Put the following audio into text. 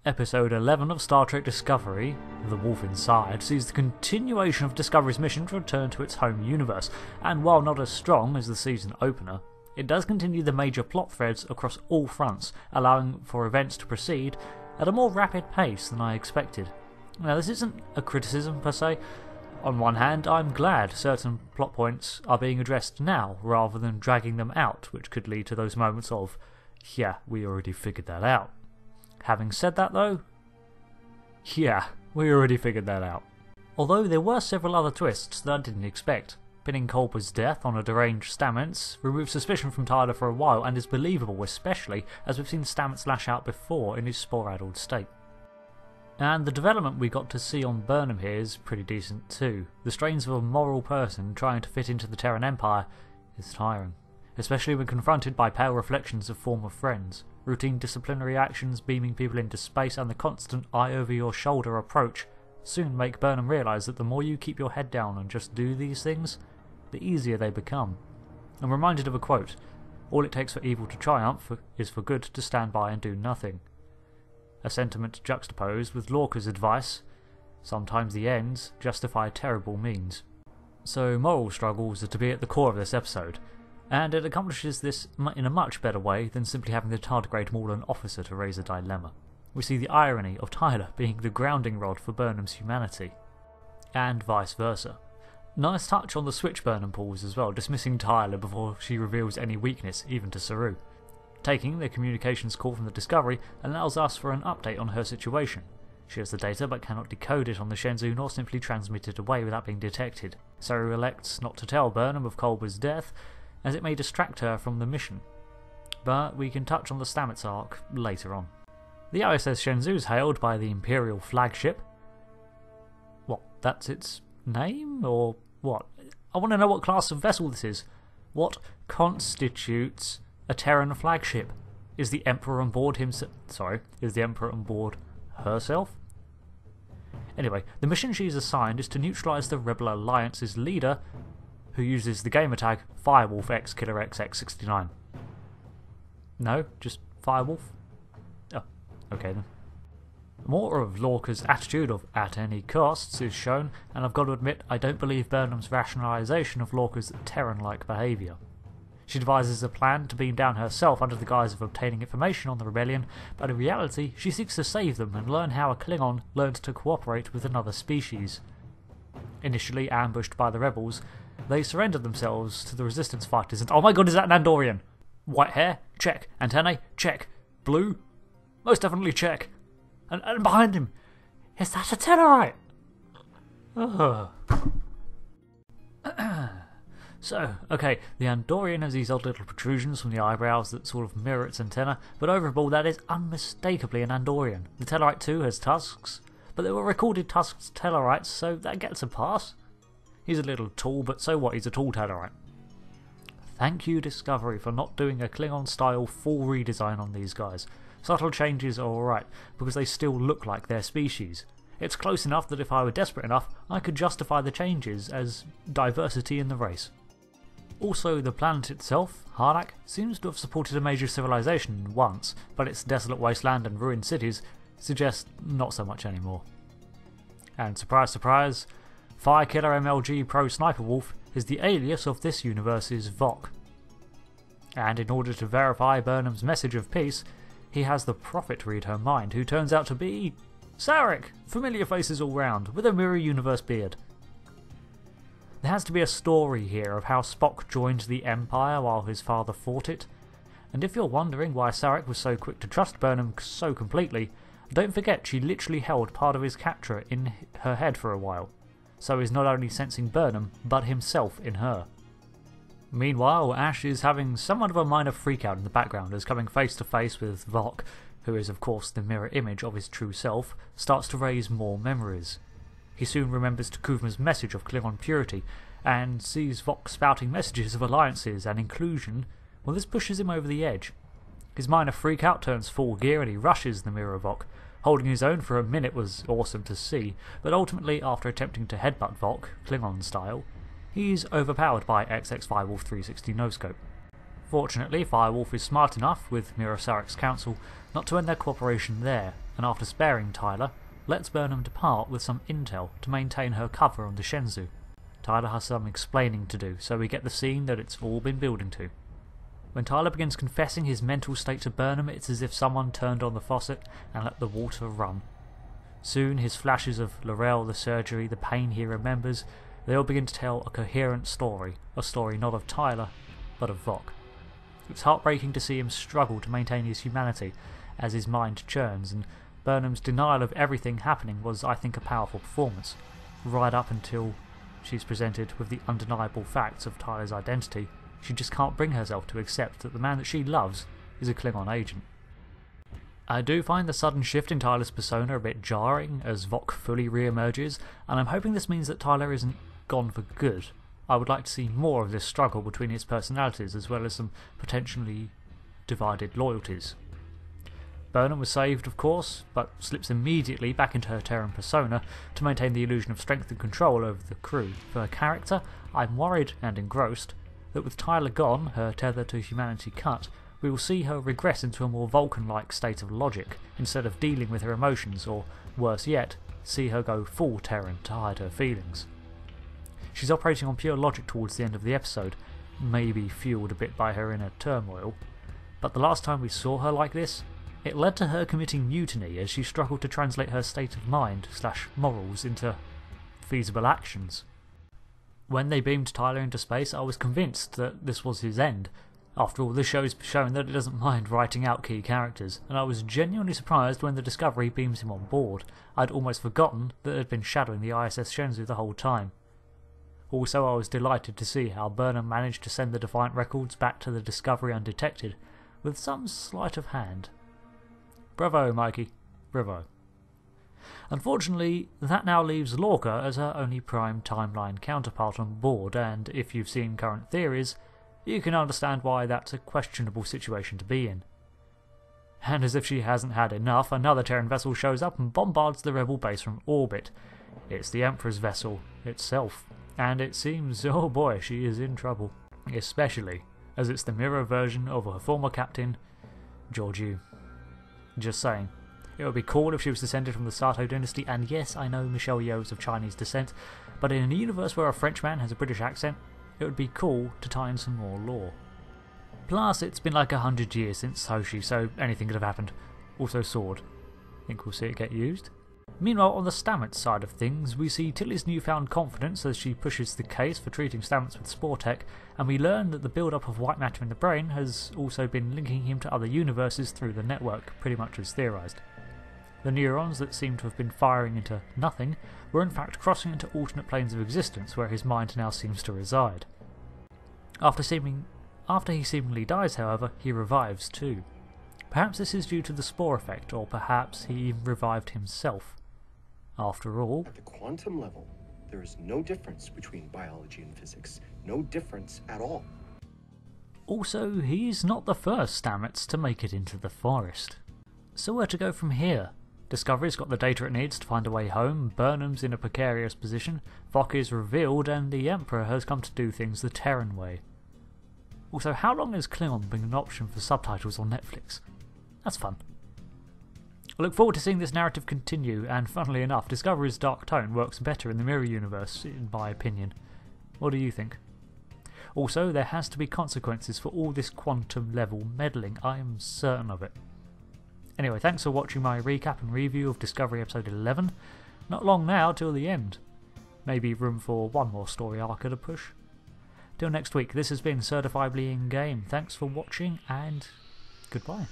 Episode 11 of Star Trek Discovery, The Wolf Inside, sees the continuation of Discovery's mission to return to its home universe, and while not as strong as the season opener, it does continue the major plot threads across all fronts, allowing for events to proceed at a more rapid pace than I expected. Now, this isn't a criticism per se. On one hand, I'm glad certain plot points are being addressed now rather than dragging them out, which could lead to those moments of, yeah, we already figured that out. Having said that though, yeah, we already figured that out. Although there were several other twists that I didn't expect. Pinning Culper's death on a deranged Stamets removes suspicion from Tyler for a while and is believable, especially as we've seen Stamets lash out before in his spore-addled state. And the development we got to see on Burnham here is pretty decent too. The strains of a moral person trying to fit into the Terran Empire is tiring, especially when confronted by pale reflections of former friends. Routine disciplinary actions beaming people into space and the constant eye-over-your-shoulder approach soon make Burnham realise that the more you keep your head down and just do these things, the easier they become. I'm reminded of a quote, "All it takes for evil to triumph is for good to stand by and do nothing." A sentiment juxtaposed with Lorca's advice, "Sometimes the ends justify terrible means." So moral struggles are to be at the core of this episode, and it accomplishes this in a much better way than simply having the tardigrade maul an officer to raise a dilemma. We see the irony of Tyler being the grounding rod for Burnham's humanity, and vice versa. Nice touch on the switch Burnham pulls as well, dismissing Tyler before she reveals any weakness, even to Saru. Taking the communications call from the Discovery allows us for an update on her situation. She has the data but cannot decode it on the Shenzhou nor simply transmit it away without being detected. Saru elects not to tell Burnham of Culber's death, as it may distract her from the mission. But we can touch on the Stamets arc later on. The ISS Shenzhou is hailed by the Imperial flagship. What, that's its name? Or what? I want to know what class of vessel this is. What constitutes a Terran flagship? Is the Emperor on board himself? Is the Emperor on board herself? Anyway, the mission she's assigned is to neutralise the Rebel Alliance's leader, who uses the gamer tag Firewolf X Killer XX69. No, just Firewolf? Oh, okay then. More of Lorca's attitude of at any costs is shown, and I've got to admit I don't believe Burnham's rationalisation of Lorca's Terran-like behaviour. She devises a plan to beam down herself under the guise of obtaining information on the rebellion, but in reality she seeks to save them and learn how a Klingon learned to cooperate with another species. Initially ambushed by the rebels, they surrendered themselves to the resistance fighters and— oh my god, is that an Andorian? White hair? Check. Antennae? Check. Blue? Most definitely check. And behind him, is that a Tellerite? Ugh. So, okay, the Andorian has these odd little protrusions from the eyebrows that sort of mirror its antenna, but overall that is unmistakably an Andorian. The Tellerite too has tusks, but there were recorded tusks Tellerites, so that gets a pass. He's a little tall, but so what, he's a tall Tellerite. Thank you, Discovery, for not doing a Klingon-style full redesign on these guys. Subtle changes are alright, because they still look like their species. It's close enough that if I were desperate enough, I could justify the changes as diversity in the race. Also, the planet itself, Harlak, seems to have supported a major civilization once, but its desolate wasteland and ruined cities suggest not so much anymore. And surprise surprise, Firekiller MLG Pro Sniper Wolf is the alias of this universe's Vok. And in order to verify Burnham's message of peace, he has the Prophet read her mind, who turns out to be Sarek, familiar faces all round, with a Mirror Universe beard. There has to be a story here of how Spock joined the Empire while his father fought it, and if you're wondering why Sarek was so quick to trust Burnham so completely, don't forget she literally held part of his capture in her head for a while, so he's not only sensing Burnham, but himself in her. Meanwhile, Ash is having somewhat of a minor freakout in the background as coming face to face with Vok, who is of course the mirror image of his true self, starts to raise more memories. He soon remembers T'Kuvma's message of Klingon purity, and sees Vok spouting messages of alliances and inclusion. Well, this pushes him over the edge. His minor freakout turns full gear and he rushes the mirror Vok. Holding his own for a minute was awesome to see, but ultimately, after attempting to headbutt Vok, Klingon style, he's overpowered by XX Firewolf 360 no-scope. Fortunately, Firewolf is smart enough, with Mira Sarek's counsel, not to end their cooperation there, and after sparing Tyler, lets Burnham depart with some intel to maintain her cover on the Shenzhou. Tyler has some explaining to do, so we get the scene that it's all been building to. When Tyler begins confessing his mental state to Burnham, it's as if someone turned on the faucet and let the water run. Soon his flashes of L'Rell, the surgery, the pain he remembers, they all begin to tell a coherent story, a story not of Tyler, but of Vok. It's heartbreaking to see him struggle to maintain his humanity as his mind churns, and Burnham's denial of everything happening was, I think, a powerful performance, right up until she's presented with the undeniable facts of Tyler's identity. She just can't bring herself to accept that the man that she loves is a Klingon agent. I do find the sudden shift in Tyler's persona a bit jarring as Vok fully re-emerges, and I'm hoping this means that Tyler isn't gone for good. I would like to see more of this struggle between his personalities, as well as some potentially divided loyalties. Burnham was saved, of course, but slips immediately back into her Terran persona to maintain the illusion of strength and control over the crew. For her character, I'm worried and engrossed that with Tyler gone, her tether to humanity cut, we will see her regress into a more Vulcan-like state of logic, instead of dealing with her emotions, or, worse yet, see her go full Terran to hide her feelings. She's operating on pure logic towards the end of the episode, maybe fueled a bit by her inner turmoil, but the last time we saw her like this, it led to her committing mutiny as she struggled to translate her state of mind / morals into feasible actions. When they beamed Tyler into space, I was convinced that this was his end. After all, this show's shown that it doesn't mind writing out key characters, and I was genuinely surprised when the Discovery beams him on board. I'd almost forgotten that it had been shadowing the ISS Shenzhou the whole time. Also, I was delighted to see how Burnham managed to send the Defiant records back to the Discovery undetected, with some sleight of hand. Bravo, Mikey. Bravo. Unfortunately, that now leaves Lorca as her only prime timeline counterpart on board, and if you've seen current theories, you can understand why that's a questionable situation to be in. And as if she hasn't had enough, another Terran vessel shows up and bombards the rebel base from orbit. It's the Emperor's vessel itself, and it seems, oh boy, she is in trouble. Especially as it's the mirror version of her former captain, Georgiou. Just saying. It would be cool if she was descended from the Sato dynasty, and yes, I know Michelle Yeoh is of Chinese descent, but in a universe where a Frenchman has a British accent, it would be cool to tie in some more lore. Plus, it's been like 100 years since Hoshi, so anything could have happened. Also Sword. Think we'll see it get used? Meanwhile, on the Stamets side of things, we see Tilly's newfound confidence as she pushes the case for treating Stamets with spore tech, and we learn that the build-up of white matter in the brain has also been linking him to other universes through the network, pretty much as theorised. The neurons that seem to have been firing into nothing were in fact crossing into alternate planes of existence where his mind now seems to reside. After he seemingly dies, however, he revives too. Perhaps this is due to the spore effect, or perhaps he revived himself. After all, at the quantum level, there is no difference between biology and physics. No difference at all. Also, he's not the first Stamets to make it into the forest. So where to go from here? Discovery's got the data it needs to find a way home, Burnham's in a precarious position, Vok is revealed, and the Emperor has come to do things the Terran way. Also, how long has Klingon been an option for subtitles on Netflix? That's fun. I look forward to seeing this narrative continue, and funnily enough, Discovery's dark tone works better in the Mirror universe, in my opinion. What do you think? Also, there has to be consequences for all this quantum level meddling, I am certain of it. Anyway, thanks for watching my recap and review of Discovery Episode 11. Not long now till the end. Maybe room for one more story arc at a push. Till next week, this has been Certifiably In Game. Thanks for watching, and goodbye.